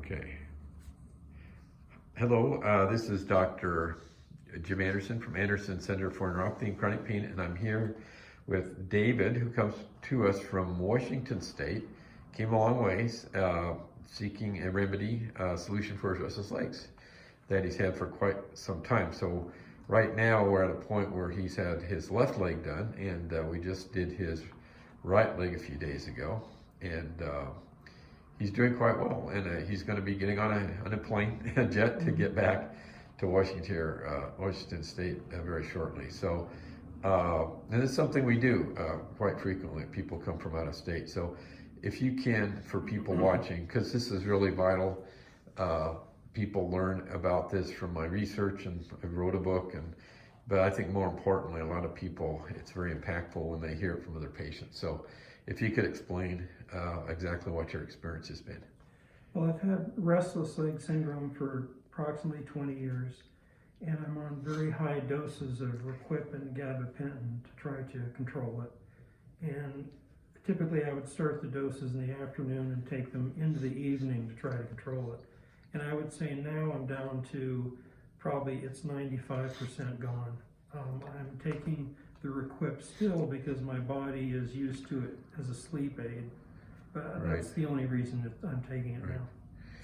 Okay. Hello, this is Dr. Jim Anderson from Anderson Center for Neuropathy and Chronic Pain, and I'm here with David, who comes to us from Washington State. Came a long ways, seeking a remedy, solution for his restless legs that he's had for quite some time. So right now we're at a point where he's had his left leg done, and we just did his right leg a few days ago, and he's doing quite well, and he's going to be getting on a plane, a jet, to get back to Washington State very shortly. So, and it's something we do quite frequently. People come from out of state. So if you can, for people watching, because this is really vital, people learn about this from my research, and I wrote a book, but I think more importantly, a lot of people, it's very impactful when they hear it from other patients. So if you could explain exactly what your experience has been. Well, I've had restless leg syndrome for approximately 20 years, and I'm on very high doses of Requip and gabapentin to try to control it. And typically I would start the doses in the afternoon and take them into the evening to try to control it. And I would say now I'm down to probably it's 95% gone. I'm taking the Requip still because my body is used to it as a sleep aid, but that's the only reason that I'm taking it now.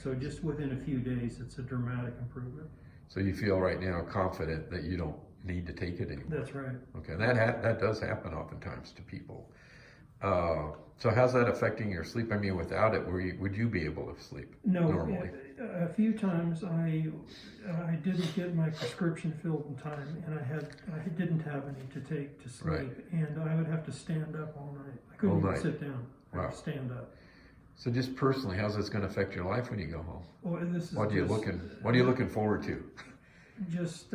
So just within a few days, it's a dramatic improvement. So you feel right now confident that you don't need to take it anymore? That's right. Okay, that does happen oftentimes to people. So how's that affecting your sleep? I mean, without it, would you be able to sleep normally? A few times I didn't get my prescription filled in time, and I didn't have any to take to sleep, and I would have to stand up all night. I couldn't even sit down. I had to stand up. So just personally, how's this going to affect your life when you go home? Well, What are you looking forward to? Just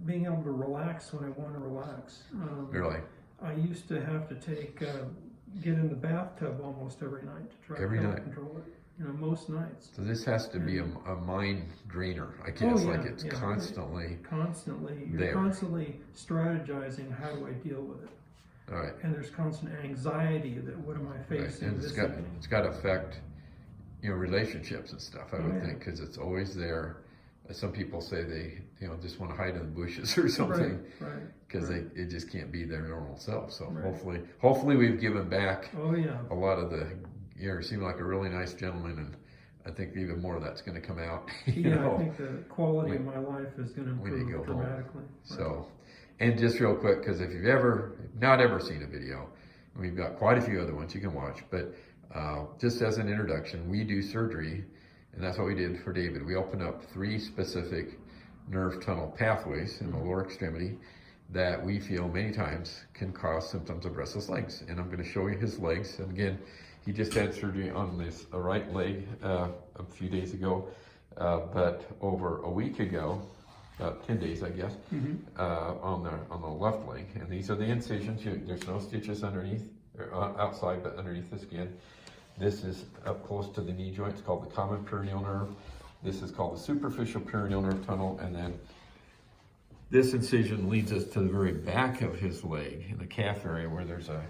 being able to relax when I want to relax. Really? I used to have to get in the bathtub almost every night to try to control it. Most nights. So this has to be a mind drainer, I guess. It's constantly You're there. constantly strategizing, how do I deal with it? All right. And there's constant anxiety that what am I facing? And it's got to affect relationships and stuff, I would think, because it's always there. Some people say they just want to hide in the bushes or something, because they just can't be their normal self. So hopefully we've given back a lot of the. You seem like a really nice gentleman, and I think even more of that's going to come out. I think the quality of my life is going to improve dramatically. So, and just real quick, because if you've not ever seen a video, and we've got quite a few other ones you can watch, but just as an introduction, we do surgery, and that's what we did for David. We opened up 3 specific nerve tunnel pathways in the lower extremity that we feel many times can cause symptoms of restless legs. And I'm going to show you his legs. And again, he just had surgery on this right leg a few days ago, but over a week ago, about 10 days, I guess, on the left leg. And these are the incisions. There's no stitches underneath, or outside, but underneath the skin. This is up close to the knee joint. It's called the common peroneal nerve. This is called the superficial peroneal nerve tunnel. And then this incision leads us to the very back of his leg, in the calf area, where there's a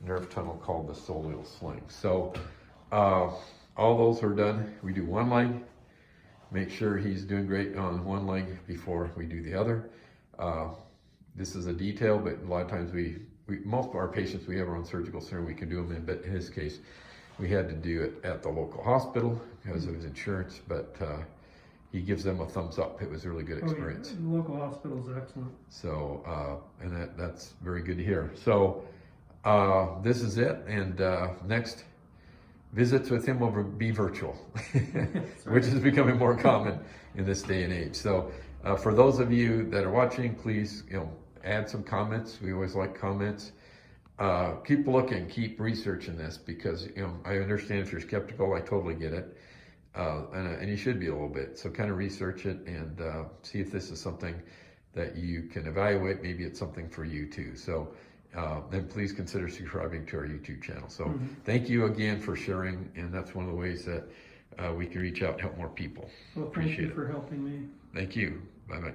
nerve tunnel called the soleal sling. So all those are done. We do one leg, make sure he's doing great on one leg before we do the other. This is a detail, but a lot of times most of our patients we have our own surgical center we can do them in, but in his case we had to do it at the local hospital because of his insurance, but he gives them a thumbs up. It was a really good experience. The local hospital is excellent. So and that's very good to hear. So this is it, and next visits with him will be virtual, which is becoming more common in this day and age. So for those of you that are watching, please add some comments. We always like comments. Keep looking, keep researching this, because I understand if you're skeptical, I totally get it, and you should be a little bit. So kind of research it and see if this is something that you can evaluate. Maybe it's something for you too. So then please consider subscribing to our YouTube channel. So thank you again for sharing, and that's one of the ways that we can reach out and help more people. Well, thank you for helping me. Thank you. Bye-bye.